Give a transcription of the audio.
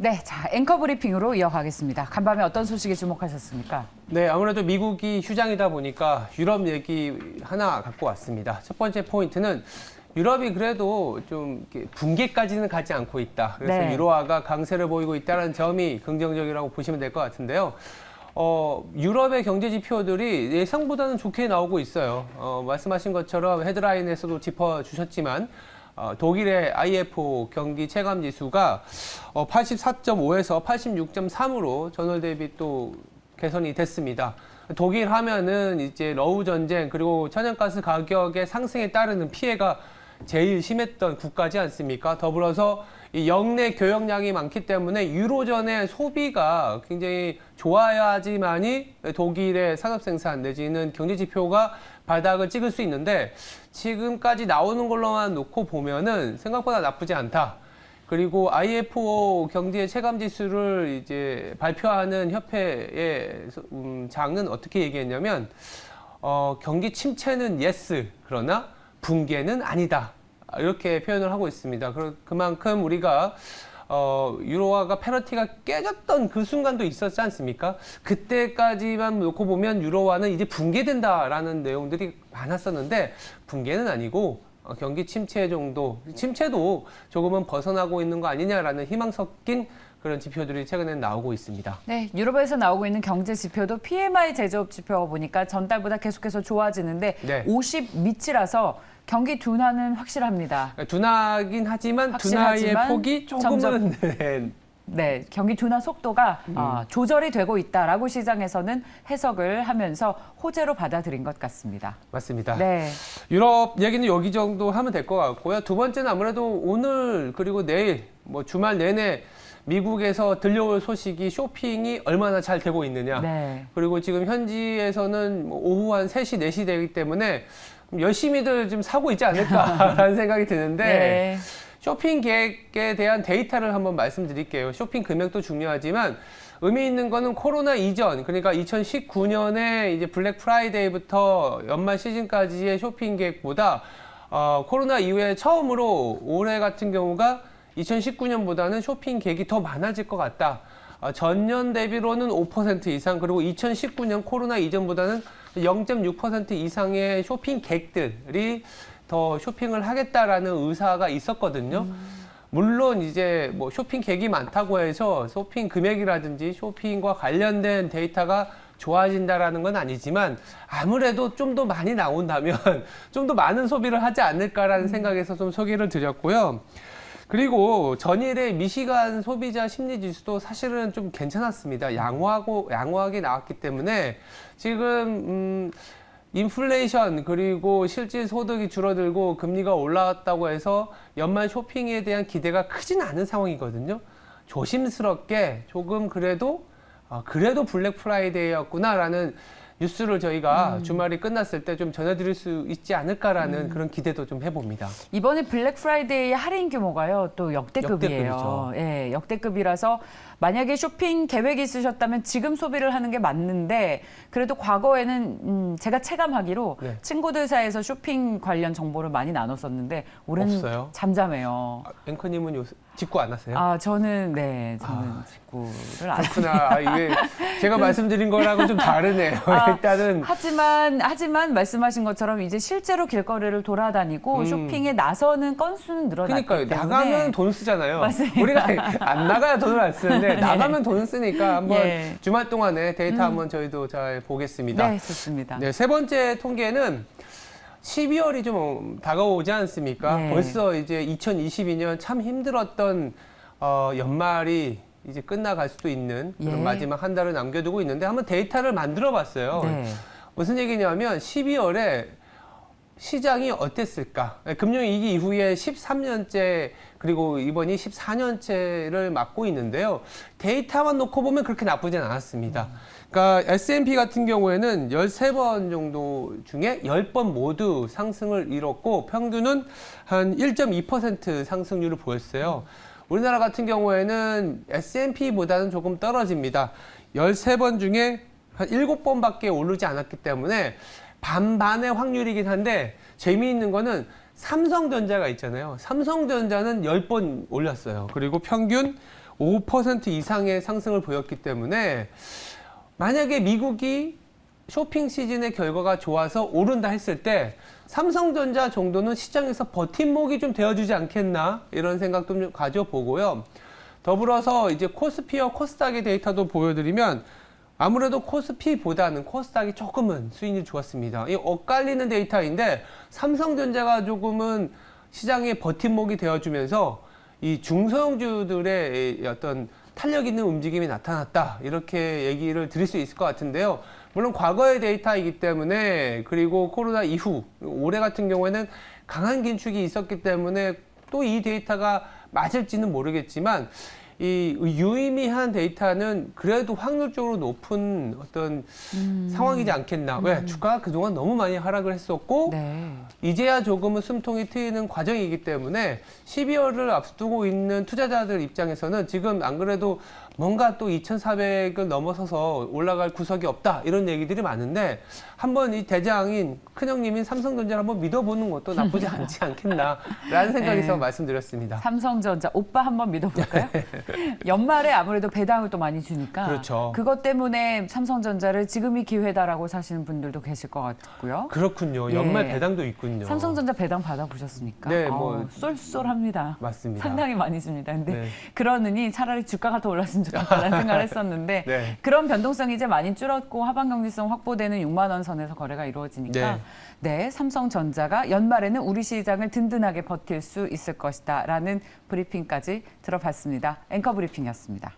네, 자 앵커 브리핑으로 이어가겠습니다. 간밤에 어떤 소식에 주목하셨습니까? 네, 아무래도 미국이 휴장이다 보니까 유럽 얘기 하나 갖고 왔습니다. 첫 번째 포인트는 유럽이 그래도 좀 이렇게 붕괴까지는 가지 않고 있다. 그래서 네. 유로화가 강세를 보이고 있다는 점이 긍정적이라고 보시면 될 것 같은데요. 유럽의 경제 지표들이 예상보다는 좋게 나오고 있어요. 말씀하신 것처럼 헤드라인에서도 짚어주셨지만 독일의 IFO 경기 체감 지수가 84.5에서 86.3으로 전월 대비 또 개선이 됐습니다. 독일 하면은 이제 러우 전쟁 그리고 천연가스 가격의 상승에 따르는 피해가 제일 심했던 국가지 않습니까? 더불어서 이 역내 교역량이 많기 때문에 유로존의 소비가 굉장히 좋아야지만이 독일의 산업 생산 내지는 경제 지표가 바닥을 찍을 수 있는데 지금까지 나오는 걸로만 놓고 보면은 생각보다 나쁘지 않다. 그리고 IFO 경제 체감 지수를 이제 발표하는 협회의 장은 어떻게 얘기했냐면 경기 침체는 yes 그러나 붕괴는 아니다. 이렇게 표현을 하고 있습니다. 그만큼 우리가 유로화가 패러티가 깨졌던 그 순간도 있었지 않습니까? 그때까지만 놓고 보면 유로화는 이제 붕괴된다라는 내용들이 많았었는데 붕괴는 아니고 경기 침체 정도, 침체도 조금은 벗어나고 있는 거 아니냐라는 희망 섞인 그런 지표들이 최근에 나오고 있습니다. 네, 유럽에서 나오고 있는 경제 지표도 PMI 제조업 지표가 보니까 전달보다 계속해서 좋아지는데 네. 50 밑이라서 경기 둔화는 확실합니다. 둔화긴 하지만 둔화의 폭이 조금은 네, 경기 둔화 속도가 조절이 되고 있다라고 시장에서는 해석을 하면서 호재로 받아들인 것 같습니다. 맞습니다. 네. 유럽 얘기는 여기 정도 하면 될 것 같고요. 두 번째는 아무래도 오늘 그리고 내일 뭐 주말 내내 미국에서 들려올 소식이 쇼핑이 얼마나 잘 되고 있느냐. 네. 그리고 지금 현지에서는 뭐 오후 한 3시, 4시 되기 때문에 열심히들 좀 사고 있지 않을까라는 생각이 드는데 네. 쇼핑 계획에 대한 데이터를 한번 말씀드릴게요. 쇼핑 금액도 중요하지만 의미 있는 거는 코로나 이전, 그러니까 2019년에 이제 블랙 프라이데이부터 연말 시즌까지의 쇼핑 계획보다 코로나 이후에 처음으로 올해 같은 경우가 2019년보다는 쇼핑 계획이 더 많아질 것 같다. 전년 대비로는 5% 이상, 그리고 2019년 코로나 이전보다는 0.6% 이상의 쇼핑 객들이 더 쇼핑을 하겠다라는 의사가 있었거든요. 물론 이제 뭐 쇼핑 객이 많다고 해서 쇼핑 금액이라든지 쇼핑과 관련된 데이터가 좋아진다라는 건 아니지만 아무래도 좀 더 많이 나온다면 좀 더 많은 소비를 하지 않을까라는 생각에서 좀 소개를 드렸고요. 그리고 전일의 미시간 소비자 심리 지수도 사실은 좀 괜찮았습니다. 양호하게 나왔기 때문에 지금 인플레이션 그리고 실질 소득이 줄어들고 금리가 올라왔다고 해서 연말 쇼핑에 대한 기대가 크진 않은 상황이거든요. 조심스럽게 조금 그래도 블랙 프라이데이였구나라는 뉴스를 저희가 주말이 끝났을 때 좀 전해드릴 수 있지 않을까라는 그런 기대도 좀 해봅니다. 이번에 블랙 프라이데이 할인 규모가요, 또 역대급이에요. 역대급이죠. 예, 역대급이라서 만약에 쇼핑 계획이 있으셨다면 지금 소비를 하는 게 맞는데 그래도 과거에는 제가 체감하기로 네. 친구들 사이에서 쇼핑 관련 정보를 많이 나눴었는데 올해는 없어요? 잠잠해요. 앵커님은 요새 직구 안 하세요? 저는 직구를 안 그렇구나. 이게 제가 말씀드린 거랑은 좀 다르네요. 일단은 하지만 말씀하신 것처럼 이제 실제로 길거리를 돌아다니고 쇼핑에 나서는 건수는 늘어났기 그러니까요. 때문에 나가면 돈 쓰잖아요. 맞습니다. 우리가 안 나가야 돈을 안 쓰는데 나가면 돈을 쓰니까 한번 예. 주말 동안에 데이터 한번 저희도 잘 보겠습니다. 네, 좋습니다. 네, 세 번째 통계는 12월이 좀 다가오지 않습니까? 예. 벌써 이제 2022년 참 힘들었던 연말이 이제 끝나갈 수도 있는 그런 예. 마지막 한 달을 남겨두고 있는데 한번 데이터를 만들어 봤어요. 네. 무슨 얘기냐면 12월에 시장이 어땠을까? 금융위기 이후에 13년째 그리고 이번이 14년째를 맞고 있는데요. 데이터만 놓고 보면 그렇게 나쁘진 않았습니다. 그러니까 S&P 같은 경우에는 13번 정도 중에 10번 모두 상승을 이뤘고 평균은 한 1.2% 상승률을 보였어요. 우리나라 같은 경우에는 S&P보다는 조금 떨어집니다. 13번 중에 한 7번밖에 오르지 않았기 때문에 반반의 확률이긴 한데 재미있는 거는 삼성전자가 있잖아요. 삼성전자는 10번 올렸어요. 그리고 평균 5% 이상의 상승을 보였기 때문에 만약에 미국이 쇼핑 시즌의 결과가 좋아서 오른다 했을 때 삼성전자 정도는 시장에서 버팀목이 좀 되어주지 않겠나 이런 생각도 좀 가져보고요. 더불어서 이제 코스피와 코스닥의 데이터도 보여드리면 아무래도 코스피보다는 코스닥이 조금은 수익률이 좋았습니다. 이 엇갈리는 데이터인데 삼성전자가 조금은 시장의 버팀목이 되어주면서 이 중소형주들의 어떤 탄력 있는 움직임이 나타났다 이렇게 얘기를 드릴 수 있을 것 같은데요. 물론 과거의 데이터이기 때문에 그리고 코로나 이후 올해 같은 경우에는 강한 긴축이 있었기 때문에 또 이 데이터가 맞을지는 모르겠지만 이 유의미한 데이터는 그래도 확률적으로 높은 어떤 상황이지 않겠나. 왜? 주가가 그동안 너무 많이 하락을 했었고 네. 이제야 조금은 숨통이 트이는 과정이기 때문에 12월을 앞두고 있는 투자자들 입장에서는 지금 안 그래도 뭔가 또 2,400을 넘어서서 올라갈 구석이 없다 이런 얘기들이 많은데 한번 이 대장인 큰형님인 삼성전자를 한번 믿어보는 것도 나쁘지 않지 않겠나라는 생각에서 네. 말씀드렸습니다. 삼성전자 오빠 한번 믿어볼까요? 연말에 아무래도 배당을 또 많이 주니까 그렇죠. 그것 때문에 삼성전자를 지금이 기회다라고 사시는 분들도 계실 것 같고요. 그렇군요. 예. 연말 배당도 있군요. 삼성전자 배당 받아보셨습니까? 네, 뭐 쏠쏠합니다. 맞습니다. 상당히 많이 줍니다. 근데 네. 그러느니 차라리 주가가 더 올랐으면 좋겠다라는 생각을 했었는데 네. 그런 변동성이 이제 많이 줄었고 하방 경직성 확보되는 6만 원 선에서 거래가 이루어지니까 네, 삼성전자가 연말에는 우리 시장을 든든하게 버틸 수 있을 것이다라는 브리핑까지 들어봤습니다. 앵커 브리핑이었습니다.